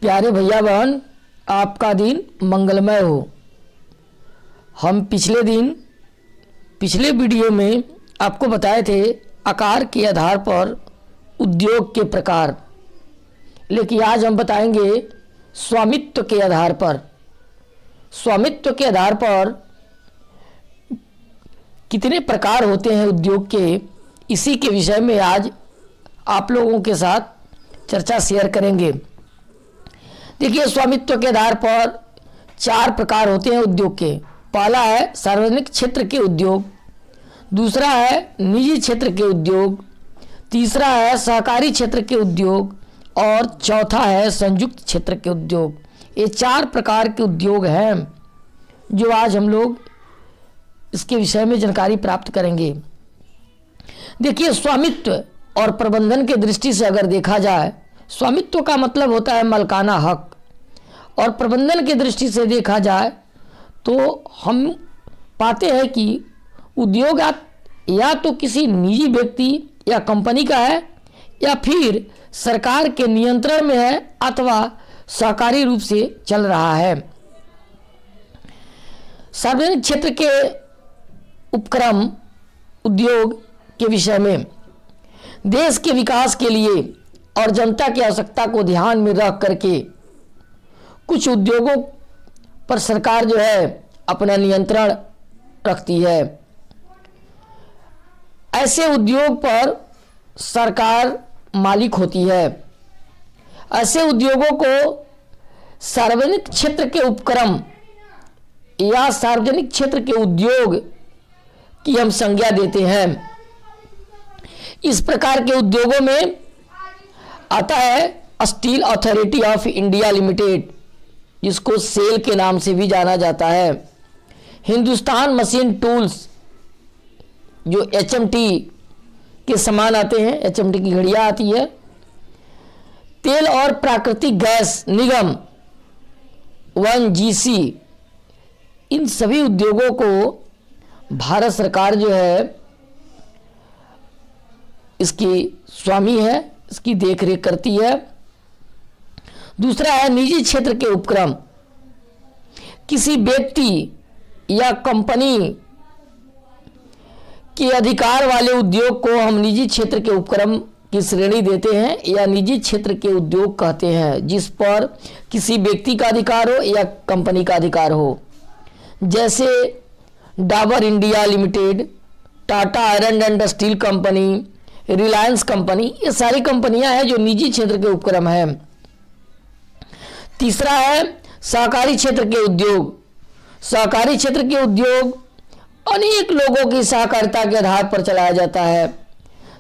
प्यारे भैया बहन, आपका दिन मंगलमय हो। हम पिछले वीडियो में आपको बताए थे आकार के आधार पर उद्योग के प्रकार, लेकिन आज हम बताएंगे स्वामित्व के आधार पर। स्वामित्व के आधार पर कितने प्रकार होते हैं उद्योग के, इसी के विषय में आज आप लोगों के साथ चर्चा शेयर करेंगे। देखिए, स्वामित्व के आधार पर 4 प्रकार होते हैं उद्योग के। पहला है सार्वजनिक क्षेत्र के उद्योग, दूसरा है निजी क्षेत्र के उद्योग, तीसरा है सहकारी क्षेत्र के उद्योग और चौथा है संयुक्त क्षेत्र के उद्योग। ये 4 प्रकार के उद्योग हैं जो आज हम लोग इसके विषय में जानकारी प्राप्त करेंगे। देखिए, स्वामित्व और प्रबंधन के दृष्टि से अगर देखा जाए, स्वामित्व का मतलब होता है मालिकाना हक, और प्रबंधन की दृष्टि से देखा जाए तो हम पाते हैं कि उद्योग या तो किसी निजी व्यक्ति या कंपनी का है या फिर सरकार के नियंत्रण में है अथवा सहकारी रूप से चल रहा है। सार्वजनिक क्षेत्र के उपक्रम उद्योग के विषय में देश के विकास के लिए और जनता की आवश्यकता को ध्यान में रख करके कुछ उद्योगों पर सरकार जो है अपना नियंत्रण रखती है। ऐसे उद्योग पर सरकार मालिक होती है। ऐसे उद्योगों को सार्वजनिक क्षेत्र के उपक्रम या सार्वजनिक क्षेत्र के उद्योग की हम संज्ञा देते हैं। इस प्रकार के उद्योगों में आता है steel authority of India limited, जिसको सेल के नाम से भी जाना जाता है। हिंदुस्तान मशीन टूल्स, जो HMT के समान आते हैं, HMT की घड़ियाँ आती है। तेल और प्राकृतिक गैस निगम 1GC, इन सभी उद्योगों को भारत सरकार जो है इसकी स्वामी है, इसकी देखरेख करती है। दूसरा है निजी क्षेत्र के उपक्रम। किसी व्यक्ति या कंपनी के अधिकार वाले उद्योग को हम निजी क्षेत्र के उपक्रम की श्रेणी देते हैं या निजी क्षेत्र के उद्योग कहते हैं, जिस पर किसी व्यक्ति का अधिकार हो या कंपनी का अधिकार हो। जैसे Dabur India limited, Tata iron and steel company, Reliance company, ये सारी कंपनियां हैं जो निजी क्षेत्र के उपक्रम हैं। तीसरा है सहकारी क्षेत्र के उद्योग। सहकारी क्षेत्र के उद्योग अनेक लोगों की सहकारिता के आधार पर चलाया जाता है।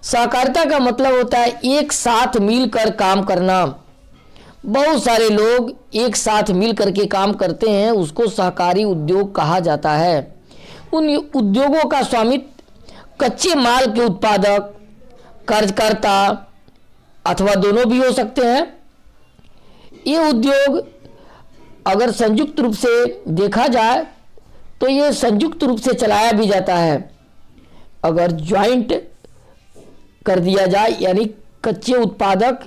सहकारिता का मतलब होता है एक साथ मिलकर काम करना। बहुत सारे लोग एक साथ मिल करके काम करते हैं, उसको सहकारी उद्योग कहा जाता है। उन उद्योगों का स्वामित्व कच्चे माल के उत्पादक, कर्जकर्ता अथवा दोनों भी हो सकते हैं। ये उद्योग अगर संयुक्त रूप से देखा जाए तो ये संयुक्त रूप से चलाया भी जाता है। अगर ज्वाइंट कर दिया जाए, यानी कच्चे उत्पादक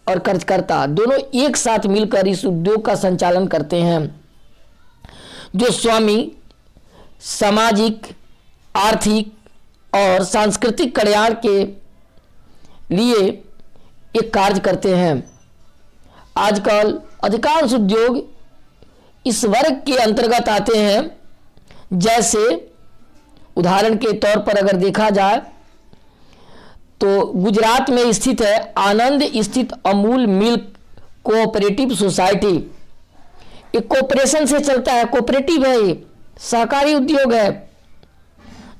और कर्जकर्ता दोनों एक साथ मिलकर इस उद्योग का संचालन करते हैं। जो स्वामी सामाजिक, आर्थिक और सांस्कृतिक कल्याण के लिए एक कार्य करते हैं। आजकल अधिकांश उद्योग इस वर्ग के अंतर्गत आते हैं। जैसे उदाहरण के तौर पर अगर देखा जाए तो गुजरात में स्थित है आनंद स्थित अमूल मिल्क कोऑपरेटिव सोसाइटी। एक कोऑपरेशन से चलता है, कोऑपरेटिव है, ये सहकारी उद्योग है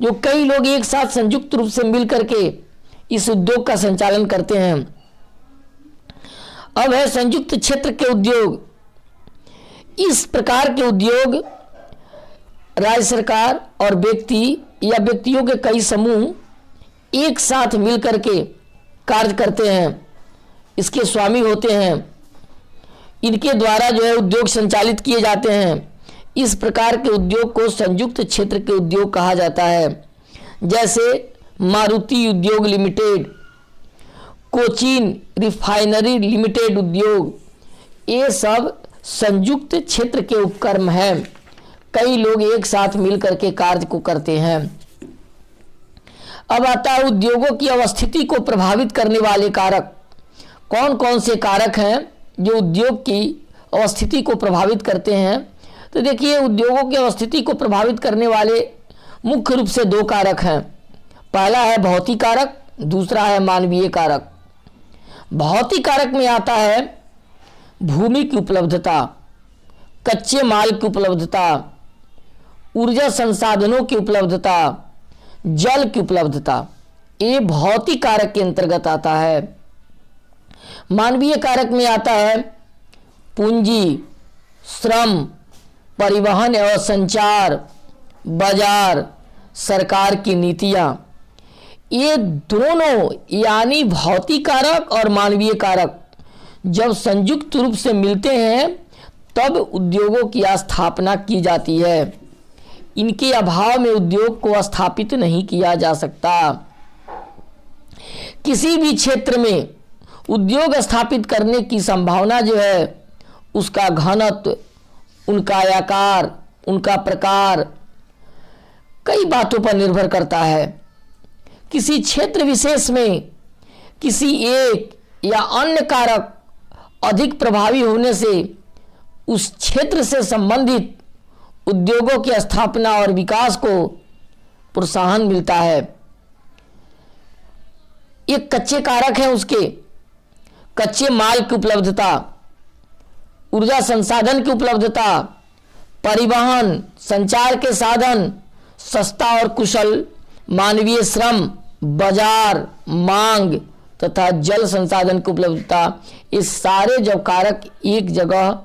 जो कई लोग एक साथ संयुक्त रूप से मिल करके इस उद्योग का संचालन करते हैं। अब है संयुक्त क्षेत्र के उद्योग। इस प्रकार के उद्योग राज्य सरकार और व्यक्ति या व्यक्तियों के कई समूह एक साथ मिलकर के कार्य करते हैं, इसके स्वामी होते हैं। इनके द्वारा जो है उद्योग संचालित किए जाते हैं। इस प्रकार के उद्योग को संयुक्त क्षेत्र के उद्योग कहा जाता है। जैसे मारुति उद्योग लिमिटेड, कोचीन रिफाइनरी लिमिटेड उद्योग, ये सब संयुक्त क्षेत्र के उपक्रम हैं। कई लोग एक साथ मिलकर के कार्य को करते हैं। अब आता है उद्योगों की अवस्थिति को प्रभावित करने वाले कारक। कौन कौन से कारक हैं जो उद्योग की अवस्थिति को प्रभावित करते हैं? तो देखिए, उद्योगों की अवस्थिति को प्रभावित करने वाले मुख्य रूप से 2 कारक हैं। पहला है भौतिक कारक, दूसरा है मानवीय कारक। भौतिक कारक में आता है भूमि की उपलब्धता, कच्चे माल की उपलब्धता, ऊर्जा संसाधनों की उपलब्धता, जल की उपलब्धता। ये भौतिक कारक के अंतर्गत आता है। मानवीय कारक में आता है पूंजी, श्रम, परिवहन एवं संचार, बाजार, सरकार की नीतियां। ये दोनों यानी भौतिक कारक और मानवीय कारक जब संयुक्त रूप से मिलते हैं तब उद्योगों की स्थापना की जाती है। इनके अभाव में उद्योग को स्थापित नहीं किया जा सकता। किसी भी क्षेत्र में उद्योग स्थापित करने की संभावना जो है, उसका घनत्व, उनका आकार, उनका प्रकार कई बातों पर निर्भर करता है। किसी क्षेत्र विशेष में किसी एक या अन्य कारक अधिक प्रभावी होने से उस क्षेत्र से संबंधित उद्योगों की स्थापना और विकास को प्रोत्साहन मिलता है। एक कच्चे कारक है उसके कच्चे माल की उपलब्धता, ऊर्जा संसाधन की उपलब्धता, परिवहन, संचार के साधन, सस्ता और कुशल मानवीय श्रम, बाजार, मांग तथा जल संसाधन की उपलब्धता। ये सारे जब कारक एक जगह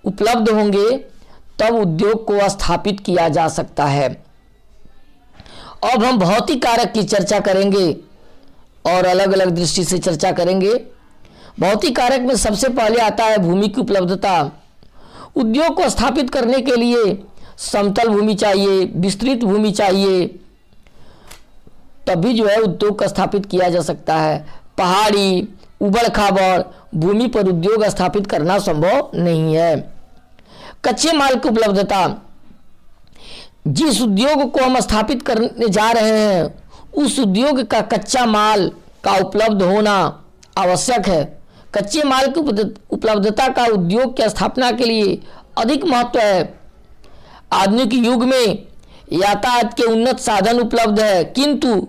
उपलब्ध होंगे तब उद्योग को स्थापित किया जा सकता है। अब हम भौतिक कारक की चर्चा करेंगे और अलग अलग दृष्टि से चर्चा करेंगे। भौतिक कारक में सबसे पहले आता है भूमि की उपलब्धता। उद्योग को स्थापित करने के लिए समतल भूमि चाहिए, विस्तृत भूमि चाहिए, तभी जो है उद्योग का स्थापित किया जा सकता है। पहाड़ी, उबड़ खाबड़ भूमि पर उद्योग स्थापित करना संभव नहीं है। कच्चे माल की उपलब्धता, जिस उद्योग को हम स्थापित करने जा रहे हैं उस उद्योग का कच्चा माल का उपलब्ध होना आवश्यक है। कच्चे माल की उपलब्धता का उद्योग की स्थापना के लिए अधिक महत्व है। आधुनिक युग में यातायात के उन्नत साधन उपलब्ध है, किंतु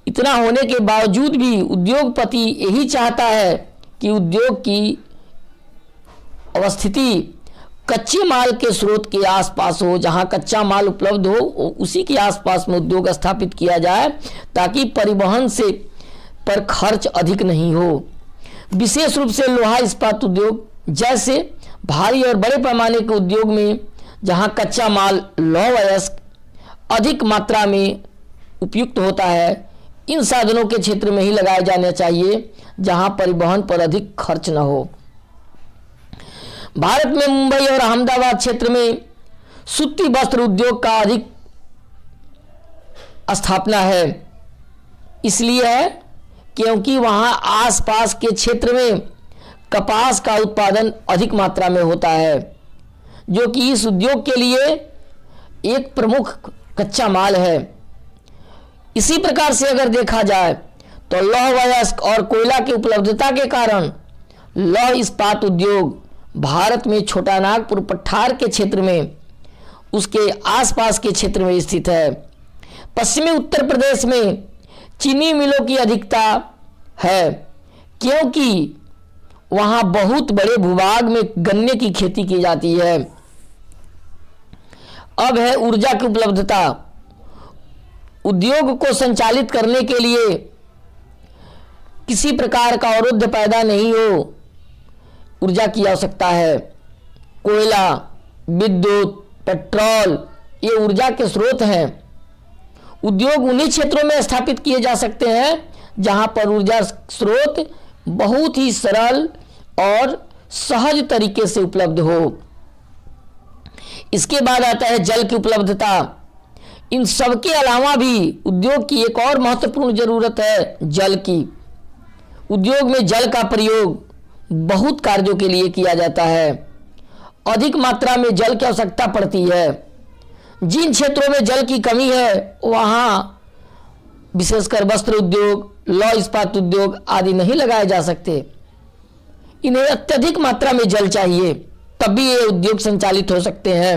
इतना होने के बावजूद भी उद्योगपति यही चाहता है कि उद्योग की अवस्थिति कच्चे माल के स्रोत के आसपास हो। जहां कच्चा माल उपलब्ध हो उसी के आसपास में उद्योग स्थापित किया जाए ताकि परिवहन से पर खर्च अधिक नहीं हो। विशेष रूप से लोहा इस्पात उद्योग जैसे भारी और बड़े पैमाने के उद्योग में जहां कच्चा माल लौहअयस्क अधिक मात्रा में उपयुक्त होता है, इन साधनों के क्षेत्र में ही लगाए जाने चाहिए जहां परिवहन पर अधिक खर्च न हो। भारत में मुंबई और अहमदाबाद क्षेत्र में सूती वस्त्र उद्योग का अधिक स्थापना है। इसलिए है क्योंकि वहां आसपास के क्षेत्र में कपास का उत्पादन अधिक मात्रा में होता है, जो कि इस उद्योग के लिए एक प्रमुख कच्चा माल है। इसी प्रकार से अगर देखा जाए तो लौह और कोयला की उपलब्धता के कारण लौह इस्पात उद्योग भारत में छोटा नागपुर पठार के क्षेत्र में उसके आसपास के क्षेत्र में स्थित है। पश्चिमी उत्तर प्रदेश में चीनी मिलों की अधिकता है क्योंकि वहां बहुत बड़े भूभाग में गन्ने की खेती की जाती है। अब है ऊर्जा की उपलब्धता। उद्योग को संचालित करने के लिए किसी प्रकार का अवरोध पैदा नहीं हो, ऊर्जा की आवश्यकता है। कोयला, विद्युत, पेट्रोल ये ऊर्जा के स्रोत हैं। उद्योग उन्हीं क्षेत्रों में स्थापित किए जा सकते हैं जहां पर ऊर्जा स्रोत बहुत ही सरल और सहज तरीके से उपलब्ध हो। इसके बाद आता है जल की उपलब्धता। इन सब के अलावा भी उद्योग की एक और महत्वपूर्ण जरूरत है जल की। उद्योग में जल का प्रयोग बहुत कार्यों के लिए किया जाता है। अधिक मात्रा में जल की आवश्यकता पड़ती है। जिन क्षेत्रों में जल की कमी है वहाँ विशेषकर वस्त्र उद्योग, लौह इस्पात उद्योग आदि नहीं लगाए जा सकते। इन्हें अत्यधिक मात्रा में जल चाहिए, तब भी ये उद्योग संचालित हो सकते हैं।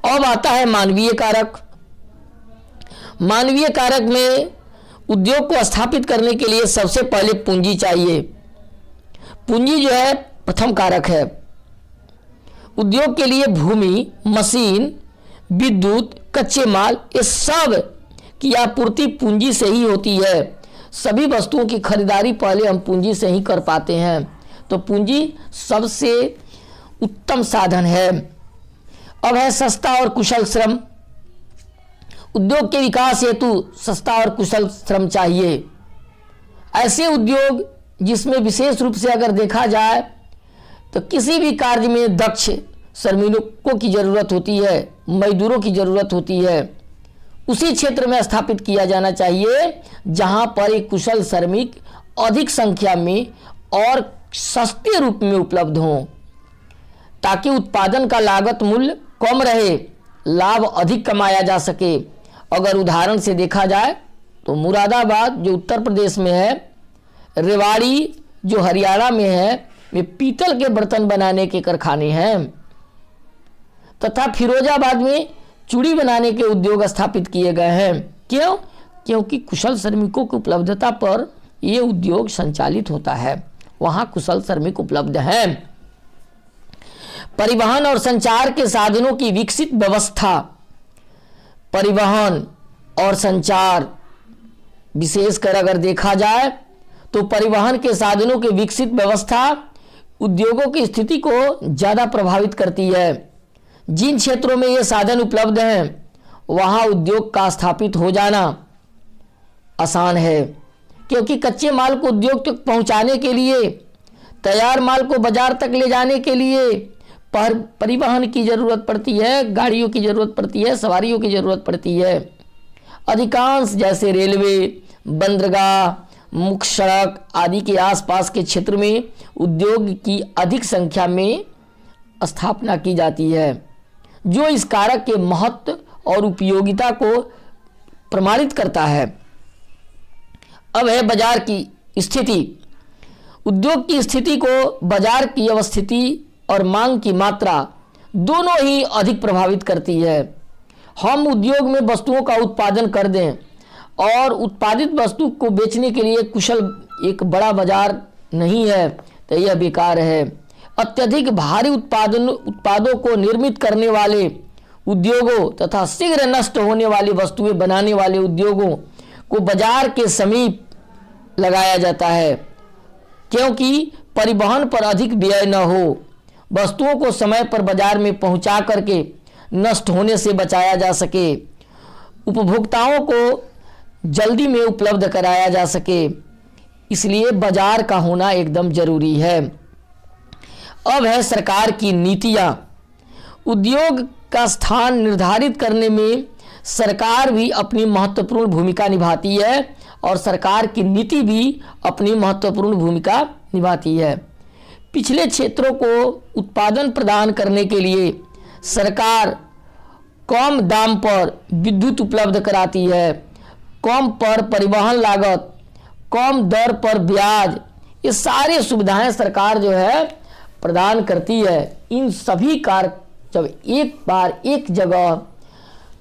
अब आता है मानवीय कारक। मानवीय कारक में उद्योग को स्थापित करने के लिए सबसे पहले पूंजी चाहिए। पूंजी जो है प्रथम कारक है। उद्योग के लिए भूमि, मशीन, विद्युत, कच्चे माल, ये सब की आपूर्ति पूंजी से ही होती है। सभी वस्तुओं की खरीदारी पहले हम पूंजी से ही कर पाते हैं। तो पूंजी सबसे उत्तम साधन है। अब है सस्ता और कुशल श्रम। उद्योग के विकास हेतु सस्ता और कुशल श्रम चाहिए। ऐसे उद्योग जिसमें विशेष रूप से अगर देखा जाए तो किसी भी कार्य में दक्ष श्रमिकों की ज़रूरत होती है, मजदूरों की ज़रूरत होती है, उसी क्षेत्र में स्थापित किया जाना चाहिए जहां पर एक कुशल श्रमिक अधिक संख्या में और सस्ते रूप में उपलब्ध हों, ताकि उत्पादन का लागत मूल्य कम रहे, लाभ अधिक कमाया जा सके। अगर उदाहरण से देखा जाए तो मुरादाबाद जो उत्तर प्रदेश में है, रेवाड़ी जो हरियाणा में है, वे पीतल के बर्तन बनाने के कारखाने हैं, तथा फिरोजाबाद में चूड़ी बनाने के उद्योग स्थापित किए गए हैं। क्यों? क्योंकि कुशल श्रमिकों की उपलब्धता पर ये उद्योग संचालित होता है, वहाँ कुशल श्रमिक उपलब्ध हैं। परिवहन और संचार के साधनों की विकसित व्यवस्था। परिवहन और संचार विशेषकर अगर देखा जाए तो परिवहन के साधनों की विकसित व्यवस्था उद्योगों की स्थिति को ज़्यादा प्रभावित करती है। जिन क्षेत्रों में ये साधन उपलब्ध हैं वहाँ उद्योग का स्थापित हो जाना आसान है, क्योंकि कच्चे माल को उद्योग तक पहुँचाने के लिए, तैयार माल को बाजार तक ले जाने के लिए परिवहन की ज़रूरत पड़ती है, गाड़ियों की ज़रूरत पड़ती है, सवारियों की ज़रूरत पड़ती है। अधिकांश जैसे रेलवे, बंदरगाह, मुख्य सड़क आदि के आसपास के क्षेत्र में उद्योग की अधिक संख्या में स्थापना की जाती है, जो इस कारक के महत्व और उपयोगिता को प्रमाणित करता है। अब है बाजार की स्थिति। उद्योग की स्थिति को बाजार की अवस्थिति और मांग की मात्रा दोनों ही अधिक प्रभावित करती है। हम उद्योग में वस्तुओं का उत्पादन कर दें और उत्पादित वस्तु को बेचने के लिए कुशल एक बड़ा बाजार नहीं है तो यह बेकार है। अत्यधिक भारी उत्पादों को निर्मित करने वाले उद्योगों तथा शीघ्र नष्ट होने वाली वस्तुएं बनाने वाले उद्योगों को बाजार के समीप लगाया जाता है, क्योंकि परिवहन पर अधिक व्यय न हो, वस्तुओं को समय पर बाजार में पहुंचा करके नष्ट होने से बचाया जा सके, उपभोक्ताओं को जल्दी में उपलब्ध कराया जा सके। इसलिए बाजार का होना एकदम जरूरी है। अब है सरकार की नीतियाँ। उद्योग का स्थान निर्धारित करने में सरकार भी अपनी महत्वपूर्ण भूमिका निभाती है और सरकार की नीति भी अपनी महत्वपूर्ण भूमिका निभाती है। पिछले क्षेत्रों को उत्पादन प्रदान करने के लिए सरकार कम दाम पर विद्युत उपलब्ध कराती है, कम पर परिवहन लागत, कम दर पर ब्याज, ये सारी सुविधाएं सरकार जो है प्रदान करती है। इन सभी कार्य जब एक बार एक जगह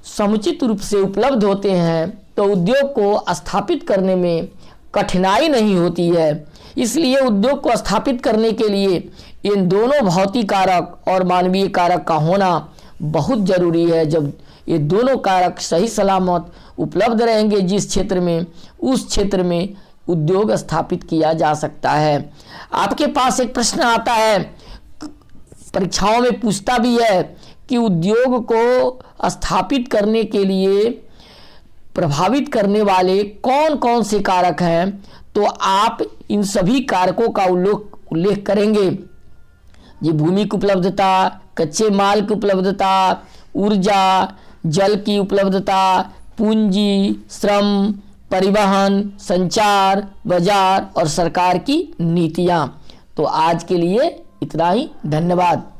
समुचित रूप से उपलब्ध होते हैं तो उद्योग को स्थापित करने में कठिनाई नहीं होती है। इसलिए उद्योग को स्थापित करने के लिए इन दोनों भौतिक कारक और मानवीय कारक का होना बहुत ज़रूरी है। जब ये दोनों कारक सही सलामत उपलब्ध रहेंगे जिस क्षेत्र में, उस क्षेत्र में उद्योग स्थापित किया जा सकता है। आपके पास एक प्रश्न आता है, परीक्षाओं में पूछता भी है कि उद्योग को स्थापित करने के लिए प्रभावित करने वाले कौन कौन से कारक हैं, तो आप इन सभी कारकों का उल्लेख करेंगे। ये भूमि की उपलब्धता, कच्चे माल की उपलब्धता, ऊर्जा, जल की उपलब्धता, पूंजी, श्रम, परिवहन, संचार, बाजार और सरकार की नीतियाँ। तो आज के लिए इतना ही, धन्यवाद।